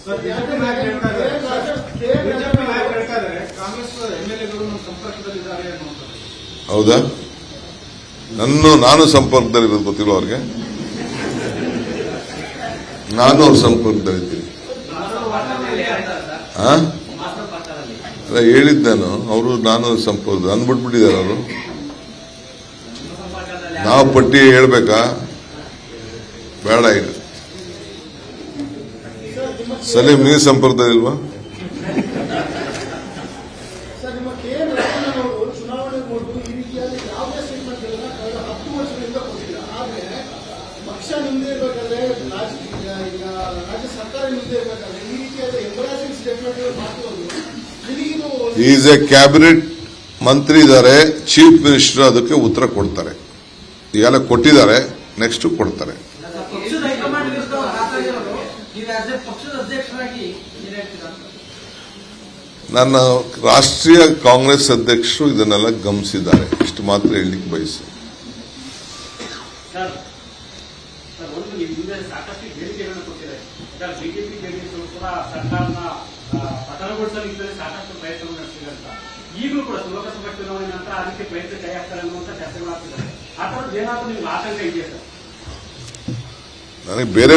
BJP ನಾಯಕರು ಹೇಳ್ತಾ ಇದ್ದಾರೆ ಕಾಂಗ್ರೆಸ್ ಎಂಎಲ್ಎಗಳು ನಮ್ಮ ಸಂಪರ್ಕದಲ್ಲಿದ್ದಾರೆ ಅನ್ನುವಂಥದ್ದು. ಹೌದಾ? ನಾನು ಸಂಪರ್ಕದಲ್ಲಿರೋದು ಗೊತ್ತಿಲ್ಲ ಅವ್ರಿಗೆ. ನಾನು ಅವ್ರ ಸಂಪರ್ಕದಲ್ಲಿದ್ದೀನಿ. ಹೇಳಿದ್ದೆ ಅವರು ನಾನು ಸಂಪರ್ಕ ಅಂದ್ಬಿಟ್ಬಿಟ್ಟಿದ್ದಾರೆ ಅವರು. ನಾವು ಪಟ್ಟಿ ಹೇಳ್ಬೇಕಾ? ಬೇಡ. ಈಗ ಸಲೀಂ ನೀವು ಸಂಪರ್ಕದಲ್ಲಿಲ್ವಾ? ಈಸ್ ಎ ಕ್ಯಾಬಿನೆಟ್ ಮಂತ್ರಿ ಇದ್ದಾರೆ, ಚೀಫ್ ಮಿನಿಸ್ಟರ್ ಅದಕ್ಕೆ ಉತ್ತರ ಕೊಡ್ತಾರೆ. ಈಗೆಲ್ಲ ಕೊಟ್ಟಿದ್ದಾರೆ, ನೆಕ್ಸ್ಟ್ ಕೊಡ್ತಾರೆ. ನನ್ನ ರಾಷ್ಟ್ರೀಯ ಕಾಂಗ್ರೆಸ್ ಅಧ್ಯಕ್ಷರು ಇದನ್ನೆಲ್ಲ ಗಮನಿಸಿದ್ದಾರೆ. ಇಷ್ಟು ಮಾತ್ರ ಹೇಳಲಿಕ್ಕೆ ಬಯಸಿ. ಸಾಕಷ್ಟು ಹೇಳಿಕೆಗಳನ್ನು ಕೊಟ್ಟಿದ್ದಾರೆ. ಬಿಜೆಪಿ ಜೆಡಿಎಸ್ ಕೂಡ ಸರ್ಕಾರನ ಪತನಗೊಳಿಸಲಿಕ್ಕೆ ಸಾಕಷ್ಟು ಪ್ರಯತ್ನಗಳು ನಡೆಸಿದಂತ ಈಗಲೂ ಕೂಡ ಲೋಕಸಭಾ ಚುನಾವಣೆ ನಂತರ ಅದಕ್ಕೆ ಪ್ರಯತ್ನ ಕೈ ಹಾಕ್ತಾರೆ ಅನ್ನುವಂತ ಚರ್ಚೆಗಳಾಗ್ತಿದ್ದಾರೆ. ಆ ಥರದ್ದು ಏನಾದರೂ ನಿಮ್ಗೆ ಆತಂಕ ಇದೆಯಾ ಸರ್? ನನಗೆ ಬೇರೆ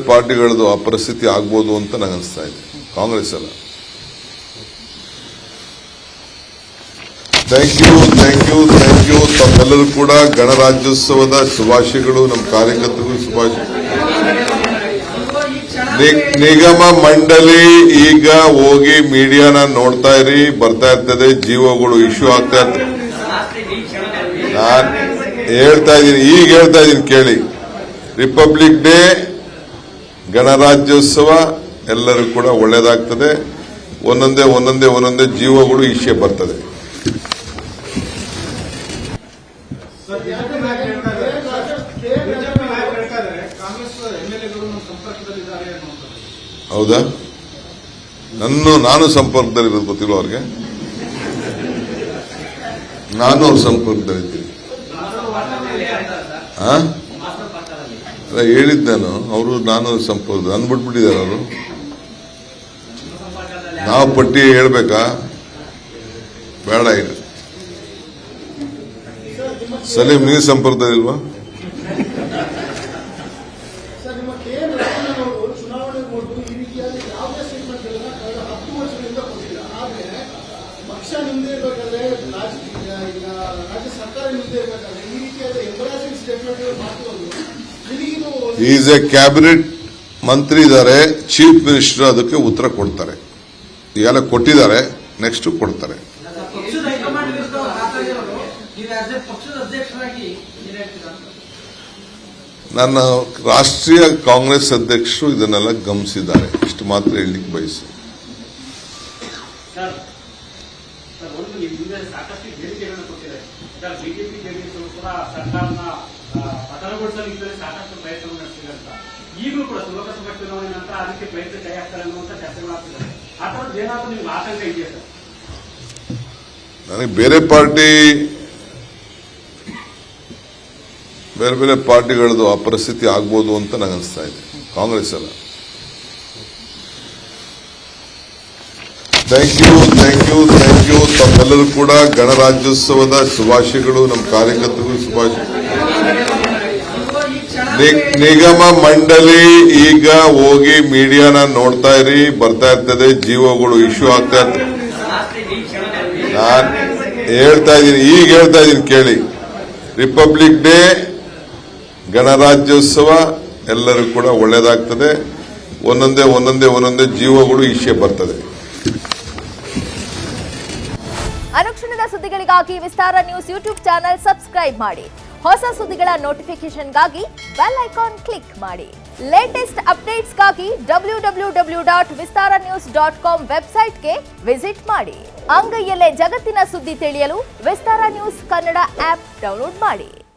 ಪಾರ್ಟಿಗಳದ್ದು ಆ ಪರಿಸ್ಥಿತಿ ಆಗ್ಬೋದು ಅಂತ ನನಗೆ ಅನಿಸ್ತಾ ಇದೆ. ಕಾಂಗ್ರೆಸ್ ಅಲ್ಲ. Thank you. ತಮ್ಮೆಲ್ಲರೂ ಕೂಡ ಗಣರಾಜ್ಯೋತ್ಸವದ ಶುಭಾಶಯಗಳು. ನಮ್ಮ ಕಾರ್ಯಕರ್ತರಿಗೂ ಶುಭಾಶಯ. ನಿಗಮ ಮಂಡಳಿ ಈಗ ಹೋಗಿ ಮೀಡಿಯಾನ ನೋಡ್ತಾ ಇರಿ, ಬರ್ತಾ ಇರ್ತದೆ. ಜಿಒಗಳು ಇಶ್ಯೂ ಆಗ್ತಾ ಇರ್ತದೆ. ನಾನು ಹೇಳ್ತಾ ಇದ್ದೀನಿ ಕೇಳಿ. ರಿಪಬ್ಲಿಕ್ ಡೇ, ಗಣರಾಜ್ಯೋತ್ಸವ ಎಲ್ಲರೂ ಕೂಡ ಒಳ್ಳೇದಾಗ್ತದೆ. ಒಂದೊಂದೇ ಜಿಒಗಳು ಇಶ್ಯೂ ಬರ್ತದೆ. ಬಿಜೆಪಿ ನಾಯಕರು ಹೇಳ್ತಾ ಇದ್ದಾರೆ ಕಾಂಗ್ರೆಸ್ ಎಂಎಲ್ಎಗಳು ನಮ್ಮ ಸಂಪರ್ಕದಲ್ಲಿದ್ದಾರೆ ಅನ್ನುವಂಥದ್ದು. ಹೌದಾ? ನಾನು ಸಂಪರ್ಕದಲ್ಲಿರೋದು ಗೊತ್ತಿಲ್ಲ ಅವ್ರಿಗೆ. ನಾನು ಅವ್ರ ಸಂಪರ್ಕದಲ್ಲಿದ್ದೀನಿ. ಹೇಳಿದ್ದೆ ಅವರು ನಾನು ಸಂಪರ್ಕ ಅಂದ್ಬಿಟ್ಬಿಟ್ಟಿದ್ದಾರೆ ಅವರು. ನಾವು ಪಟ್ಟಿ ಹೇಳ್ಬೇಕಾ? ಬೇಡ. ಈಗ ಸಲೀಂ ನೀವು ಸಂಪರ್ಕದಲ್ಲಿಲ್ವಾ? ಈಸ್ ಎ ಕ್ಯಾಬಿನೆಟ್ ಮಂತ್ರಿ ಇದ್ದಾರೆ, ಚೀಫ್ ಮಿನಿಸ್ಟರ್ ಅದಕ್ಕೆ ಉತ್ತರ ಕೊಡ್ತಾರೆ. ಈಗೆಲ್ಲ ಕೊಟ್ಟಿದ್ದಾರೆ, ನೆಕ್ಸ್ಟ್ ಕೊಡ್ತಾರೆ. ನನ್ನ ರಾಷ್ಟ್ರೀಯ ಕಾಂಗ್ರೆಸ್ ಅಧ್ಯಕ್ಷರು ಇದನ್ನೆಲ್ಲ ಗಮನಿಸಿದ್ದಾರೆ. ಇಷ್ಟು ಮಾತ್ರ ಹೇಳಲಿಕ್ಕೆ ಬಯಸಿ. ಸಾಕಷ್ಟು ಹೇಳಿಕೆಗಳನ್ನು ಕೊಟ್ಟಿದ್ದಾರೆ. ಬಿಜೆಪಿ ಜೆಡಿಎಸ್ ಕೂಡ ಸರ್ಕಾರನ ಪತನಗೊಳಿಸಲಿಕ್ಕೆ ಸಾಕಷ್ಟು ಪ್ರಯತ್ನಗಳು ನಡೆಸಿದಂತ ಈಗಲೂ ಕೂಡ ಲೋಕಸಭಾ ಚುನಾವಣೆ ನಂತರ ಅದಕ್ಕೆ ಪ್ರಯತ್ನ ಕೈ ಹಾಕ್ತಾರೆ ಅನ್ನುವಂತ ಚರ್ಚೆಗಳಾಗ್ತಿದ್ದಾರೆ. ಆ ಥರದ್ದು ಏನಾದರೂ ನಿಮ್ಗೆ ಆತಂಕ ಇದೆಯಾ ಸರ್? ನನಗೆ ಬೇರೆ ಪಾರ್ಟಿಗಳದ್ದು ಆ ಪರಿಸ್ಥಿತಿ ಆಗ್ಬೋದು ಅಂತ ನನಗೆ ಅನಿಸ್ತಾ ಇದೆ. ಕಾಂಗ್ರೆಸ್ ಅಲ್ಲ. Thank you. ತಮ್ಮೆಲ್ಲರೂ ಕೂಡ ಗಣರಾಜ್ಯೋತ್ಸವದ ಶುಭಾಶಯಗಳು. ನಮ್ಮ ಕಾರ್ಯಕರ್ತರಿಗೂ ಶುಭಾಶಯ. ನಿಗಮ ಮಂಡಳಿ ಈಗ ಹೋಗಿ ಮೀಡಿಯಾನ ನೋಡ್ತಾ ಇರಿ, ಬರ್ತಾ ಇರ್ತದೆ. ಜಿಒಗಳು ಇಶ್ಯೂ ಆಗ್ತಾ ಇರ್ತದೆ. ನಾನು ಹೇಳ್ತಾ ಇದ್ದೀನಿ ಕೇಳಿ. ರಿಪಬ್ಲಿಕ್ ಡೇ, ಗಣರಾಜ್ಯೋತ್ಸವ ಎಲ್ಲರೂ ಕೂಡ ಒಳ್ಳೇದಾಗ್ತದೆ. ಒಂದೊಂದೇ ಜಿಒಗಳು ಇಶ್ಯೂ ಬರ್ತದೆ. ಅನುಕ್ಷಣದ ಸುದ್ದಿಗಳಿಗಾಗಿ ವಿಸ್ತಾರ ನ್ಯೂಸ್ ಯೂಟ್ಯೂಬ್ ಚಾನೆಲ್ ಸಬ್ಸ್ಕ್ರೈಬ್ ಮಾಡಿ. ಹೊಸ ಸುದ್ದಿಗಳ ನೋಟಿಫಿಕೇಶನ್ಗಾಗಿ ಬೆಲ್ ಐಕಾನ್ ಕ್ಲಿಕ್ ಮಾಡಿ. ಲೇಟೆಸ್ಟ್ ಅಪ್ಡೇಟ್ಸ್ಗಾಗಿ www.vistaranews.com ವೆಬ್ಸೈಟ್ಗೆ ವಿಸಿಟ್ ಮಾಡಿ. ಅಂಗೈಯಲ್ಲೇ ಜಗತ್ತಿನ ಸುದ್ದಿ ತಿಳಿಯಲು ವಿಸ್ತಾರ ನ್ಯೂಸ್ ಕನ್ನಡ ಆಪ್ ಡೌನ್ಲೋಡ್ ಮಾಡಿ.